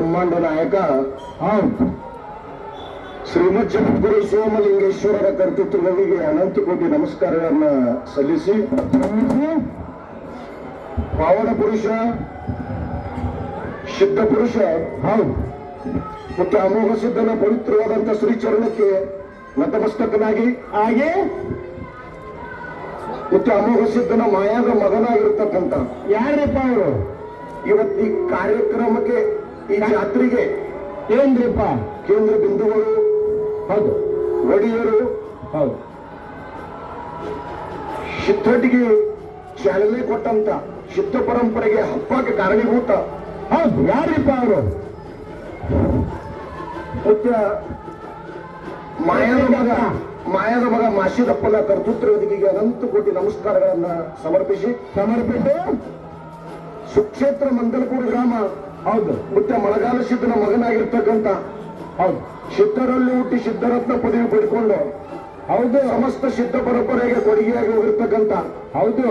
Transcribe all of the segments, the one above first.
ಬ್ರಹ್ಮಾಂಡ ನಾಯಕ ಶ್ರೀಮದ್ ಜಗದ್ಗುರು ಸೋಮಲಿಂಗೇಶ್ವರರ ಕರ್ತೃತ್ವಗಳಿಗೆ ಅನಂತ ಕೋಟಿ ನಮಸ್ಕಾರಗಳನ್ನ ಸಲ್ಲಿಸಿ, ಪಾವನ ಪುರುಷ, ಸಿದ್ಧ ಪುರುಷ ಮತ್ತು ಅಮೋಘ ಸಿದ್ಧನ ಪವಿತ್ರವಾದಂಥ ಶ್ರೀಚರಣಕ್ಕೆ ನತಮಸ್ತಕನಾಗಿ, ಹಾಗೆ ಮತ್ತು ಅಮೋಘ ಸಿದ್ಧನ ಮಾಯಾದ ಮಗನಾಗಿರ್ತಕ್ಕಂಥ ಯಾರಪ್ಪ ಅವರು ಇವತ್ತು ಈ ಕಾರ್ಯಕ್ರಮಕ್ಕೆ, ಈ ಜಾತ್ರೆಗೆ ಏನ್ರಿಪ್ಪ ಕೇಂದ್ರ ಬಿಂದುಗಳು, ಹೌದು, ಒಡೆಯರು, ಹೌದು, ಸಿದ್ಧಟಿಗೆ ಚಾಲನೆ ಕೊಟ್ಟಂತ ಸಿದ್ಧ ಪರಂಪರೆಗೆ ಹಬ್ಬಕ್ಕೆ ಕಾರಣೀಭೂತ, ಹೌದು, ಯಾರಿಪ್ಪ ಅವರು ಮತ್ತು ಮಾಯದ ಮಗ ಮಾಸಿದಪ್ಪನ ಕರ್ತೃತ್ವಗಳಿಗೆ ಅನಂತ ಕೋಟಿ ನಮಸ್ಕಾರಗಳನ್ನ ಸಮರ್ಪಿಸಿ ಸುಕ್ಷೇತ್ರ ಮಂಗಲಪುರ ಗ್ರಾಮ, ಹೌದು, ಮತ್ತೆ ಮಳೆಗಾಲ ಸಿದ್ಧನ ಮಗನಾಗಿರ್ತಕ್ಕಂಥ, ಹೌದು, ಸಿದ್ಧರಲ್ಲಿ ಹುಟ್ಟಿ ಸಿದ್ಧರತ್ನ ಪದವಿ ಪಡ್ಕೊಂಡು, ಹೌದು, ಸಮಸ್ತ ಸಿದ್ಧ ಪರಂಪರೆಗೆ ಕೊಡುಗೆಯಾಗಿ ಹೋಗಿರ್ತಕ್ಕಂಥ, ಹೌದು,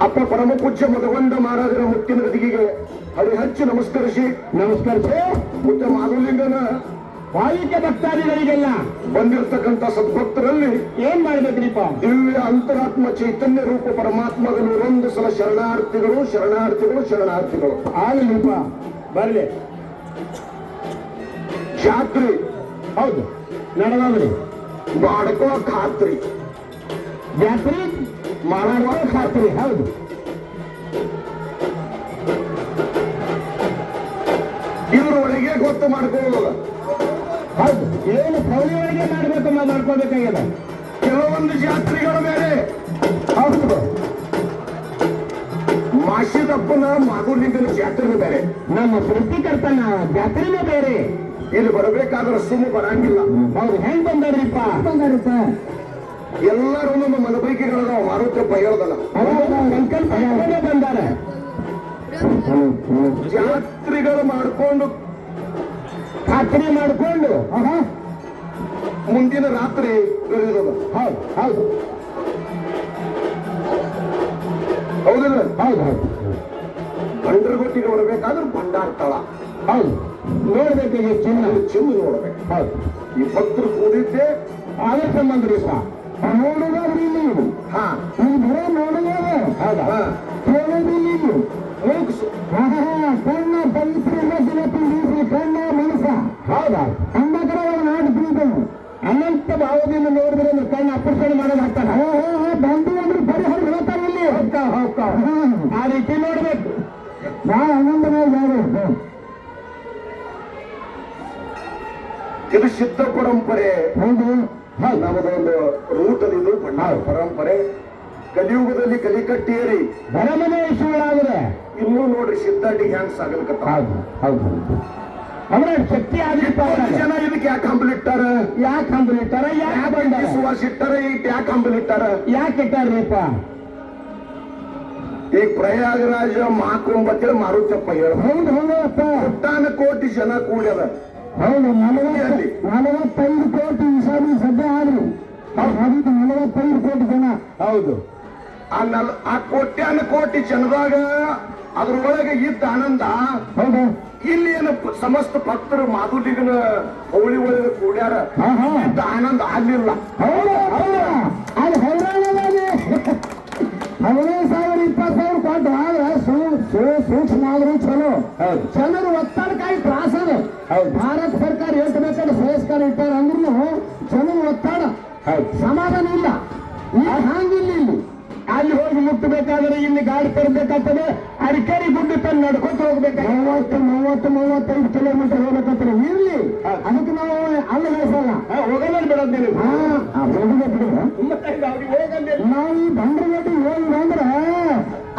ಅಪ್ಪ ಪರಮ ಪೂಜ್ಯ ಮಧುಗೊಂಡ ಮಹಾರಾಜರ ಮುತ್ತಿನ ಗದಿಗೆಗೆ ಹಚ್ಚಿ ನಮಸ್ಕರಿಸಿ ಮತ್ತೆ ಮಾಧುಲಿಂಗನ ವಾಯಿಕೆ ಭಕ್ತಾದಿಗಳಿಗೆಲ್ಲ ಬಂದಿರತಕ್ಕಂಥ ಸದ್ಭಕ್ತರಲ್ಲಿ ಏನ್ ಮಾಡ್ಬೇಕ್ರಿಪ್ಪ, ದಿವ್ಯ ಅಂತರಾತ್ಮ ಚೈತನ್ಯ ರೂಪ ಪರಮಾತ್ಮಗಳು ಒಂದು ಸಲ ಶರಣಾರ್ಥಿಗಳು ಶರಣಾರ್ಥಿಗಳು ಶರಣಾರ್ಥಿಗಳು ಆಗಲಿಪ್ಪ, ಬರ್ಲಿ. ಜಾತ್ರೆ ಹೌದು ನಡೆದ್ರಿ, ಮಾಡ್ಕೋ ಖಾತ್ರಿ, ಜಾತ್ರೆ ಮಾಡುವ ಖಾತ್ರಿ, ಹೌದು, ಇದ್ರೊಳಗೆ ಗೊತ್ತು ಮಾಡ್ಕೊಳ್ಳೋಲ್ಲ, ಹೌದು, ಏನು ಪೌಳಿ ಒಳಗೆ ಮಾಡ್ಬೇಕಮ್ಮ ಮಾಡ್ಕೋಬೇಕಾಗ್ಯದ. ಕೆಲವೊಂದು ಜಾತ್ರೆಗಳು ಬೇರೆ, ಹೌದು, ಮಾಸಿದಪ್ಪನ ಮಾಧುಲಿಂಗನ ಜಾತ್ರೆನೂ ಬೇರೆ, ನಮ್ಮ ಸೃಷ್ಟಿಕರ್ತನ ಜಾತ್ರೆನೂ ಬೇರೆ. ಇಲ್ಲಿ ಬರಬೇಕಾದ್ರೆ ಸುಮ್ಮ ಬರಂಗಿಲ್ಲ. ಹೌದು, ಹೆಂಗ್ ಬಂದಾರ್ರಿಪ್ಪ ಎಲ್ಲರೂ ನಮ್ಮ ಮನಬೈಕೆಗಳದ ಮಾರುತಪ್ಪ ಹೇಳದಲ್ಲ, ಸಂಕಲ್ಪ ಬಂದಾರ. ಜಾತ್ರೆಗಳು ಮಾಡಿಕೊಂಡು ಖಾತ್ರಿ ಮಾಡಿಕೊಂಡು ಮುಂದಿನ ರಾತ್ರಿ ಬೆಳೆಯೋದು. ಹೌದು, ಹೌದು, ಹೌದಿಲ್ಲ? ಹೌದು, ಹೌದು, ಬಂಡ್ರಗೊಟ್ಟಿಗೆ ಬರಬೇಕಾದ್ರೆ ಭಂಡಾರ್ತಳ, ಹೌದು, ನೋಡ್ಬೇಕು ಚಿನ್ನ ನೋಡ್ಬೇಕು. ಹೌದು, ಈ ಭಕ್ತರು ಕೂಡಿದ್ದೆ ಅದ್ರ ಸಂಬಂಧ ರೀಪ ನೋಡುದಾದ್ರಿ ನೀವು. ಹಾ, ನೀವು ಬರೋ ನೋಡುದ, ಹೌದಾ, ಕೇಳೋದಿಲ್ಲ ನೀವು. ಕಣ್ಣ ಕಣ್ಣ ಮನಸ್ಸ, ಹೌದಾ, ಅಂದಕರ ನಾಡು ತಿಳಿದವು ಅನಂತ ಭಾವದಿಂದ ನೋಡಿದ್ರೆ ಅಂದ್ರೆ ಕಣ್ಣ ಅಪರ್ಷಣೆ ಮಾಡೋದು ಹಾಕ್ತಾನೆ. ಬಂದು ಅಂದ್ರೆ ಬರೀ ಹೊರ ಹೇಳ್ತಾರೆ ಇಲ್ಲಿ, ಆ ರೀತಿ ನೋಡ್ಬೇಕು. ಭಾಳ ಆನಂದವಾಗಿ ಇದು ಸಿದ್ಧ ಪರಂಪರೆ. ಹೌದು, ನಮ್ಮದೊಂದು ರೂಟಲ್ಲಿದ್ದು ಭಂಡಾರ ಪರಂಪರೆ. ಕಲಿಯುಗದಲ್ಲಿ ಕಲಿಕಟ್ಟೇರಿ ಭರಮನೇಶ್ವರಾದ್ರೆ ಇನ್ನೂ ನೋಡ್ರಿ ಸಿದ್ಧಾಟಿಗೆ ಹ್ಯಾಂಗ್ ಸಾಗಲ್ಕತ್ತ. ಹೌದು, ಹೌದು, ಅವರ ಶಕ್ತಿ ಆಗಿರ್ತ ಜನ ಇದಕ್ಕೆ ಯಾಕೆ ಹಂಬಲಿಟ್ಟಾರ, ಯಾಕೆ ಹಂಬಲಿಟ್ಟಾರ, ಯಾಕೆ ಸುವಾಸ ಇಟ್ಟಾರ, ಯಾಕೆ ಹಂಬಲಿಟ್ಟಾರ, ಯಾಕೆ ಇಟ್ಟಾರ್ರಿಪ್ಪ? ಈ ಪ್ರಯಾಗರಾಜ ಮಹಾಕುಂಭ ಮಾರುತಪ್ಪ ಹೇಳ. ಹೌದು, ಹೌದಪ್ಪ, ಕೋಟಾನ ಕೋಟಿ ಜನ ಕೂಡ್ಯದ. ಹೌದು, 45 ಕೋಟಿ ವಿಷಾದಿ ಸದ್ಯ ಆದ್ರು 45 ಕೋಟಿ ಜನ. ಹೌದು, ಆ ಕೋಟ್ಯಾನ ಕೋಟಿ ಜನದಾಗ ಅದ್ರೊಳಗೆ ಇದ್ದ ಆನಂದ. ಹೌದು, ಇಲ್ಲಿ ಏನು ಸಮಸ್ತ ಭಕ್ತರು ಮಾಧುಲಿಗನ ಹೋಳಿ ಒಳಗೆ ಕೂಡ್ಯಾರ, ಇದ್ದ ಆನಂದ ಆಗ್ಲಿಲ್ಲ. ಹೌದು, ಹೌದು, ಅದು ಹೈರಾಣವಾಗಿ 15,000 20,000 ಕೊಟ್ಟು ಆದ್ರೆ ಸೂಕ್ಷ್ಮ ಆದ್ರೂ ಚಲೋ. ಜನರು ಒತ್ತಡಕ್ಕಾಗಿ ತ್ರಾಸ ಅದ. ಭಾರತ ಸರ್ಕಾರ ಎಷ್ಟು ಬೇಕಾದ್ರೆ ಶ್ರೇಷ್ಠ ಇಟ್ಟಾರ ಅಂದ್ರೂ ಜನರು ಒತ್ತಡ, ಸಮಾಧಾನ ಇಲ್ಲ. ಹಾಗಿಲ್ಲ, ಇಲ್ಲಿ ಅಲ್ಲಿ ಹೋಗಿ ಮುಟ್ಟಬೇಕಾದ್ರೆ ಇಲ್ಲಿ ಗಾಡಿ ತರಬೇಕಾಗ್ತದೆ. ಅಡಿಕೇರಿ ಗುಡ್ಡ ತಂದು ನಡ್ಕೊತ ಹೋಗ್ಬೇಕು. 30-35 ಕಿಲೋಮೀಟರ್ ಹೋಗ್ಬೇಕಂತಾರೆ. ಇರ್ಲಿ, ಅದಕ್ಕೆ ನಾವು ಅಲ್ಲ ನಡೆಸಲ್ಲ, ಹೋಗಲ್ಲ ಬಿಡೋದೇನು. ನಾವು ಈ ಬಂಡ್ರಗಡ್ಡಿ ಹೋಗಿ ಅಂದ್ರೆ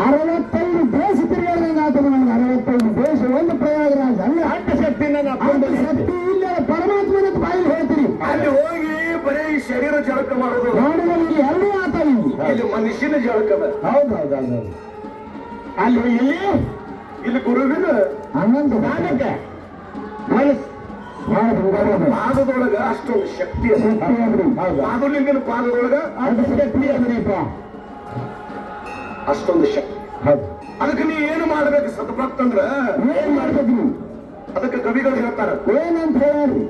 65 ದೇಶ ತಿರುಗಾಡ್ದಂಗೆ ಆಗ್ತದೆ ನಮ್ಗೆ. 65 ದೇಶ, ಒಂದು ಪ್ರಯಾಗರಾಜ ಅಲ್ಲಿ ಅಡ್ಡ ಶಕ್ತಿ ಇಲ್ಲ. ಪರಮಾತ್ಮನ ಬಾಯಿಲಿ ಹೇಳ್ತೀರಿ, ಅಲ್ಲಿ ಹೋಗಿ ಬರೀ ಶರೀರ ಜಳಕ ಮಾಡೋದು ನೋಡಿದಲ್ಲಿ ಎಲ್ಲೂ ಆತವಿ. ಇಲ್ಲಿ ಮನುಷ್ಯನ ಜಳಕದ. ಹೌದು, ಅಲ್ಲಿ ಇಲ್ಲಿ ಗುರುವಿನ ಹನ್ನೊಂದು ಕಾಲಕ್ಕೆ ಪಾದದೊಳಗ ಅಷ್ಟೊಂದು ಶಕ್ತಿ ಮಾಧುಲಿಂಗನ ಪಾದದೊಳಗ ಶಕ್ತಿ ಅಂದ್ರಿಪ್ಪ, ಅಷ್ಟೊಂದು ಶಕ್ತಿ. ಹೌದು, ಅದಕ್ಕೆ ನೀ ಏನು ಮಾಡ್ಬೇಕು ಸದ್ಭಕ್ತ ಅಂದ್ರ ಏನ್ ಮಾಡ್ಬೇಕು ನೀವು ಅದಕ್ಕೆ ಕವಿಗಳು ಹೇಳ್ತಾರ ಏನಂತ ಹೇಳಿ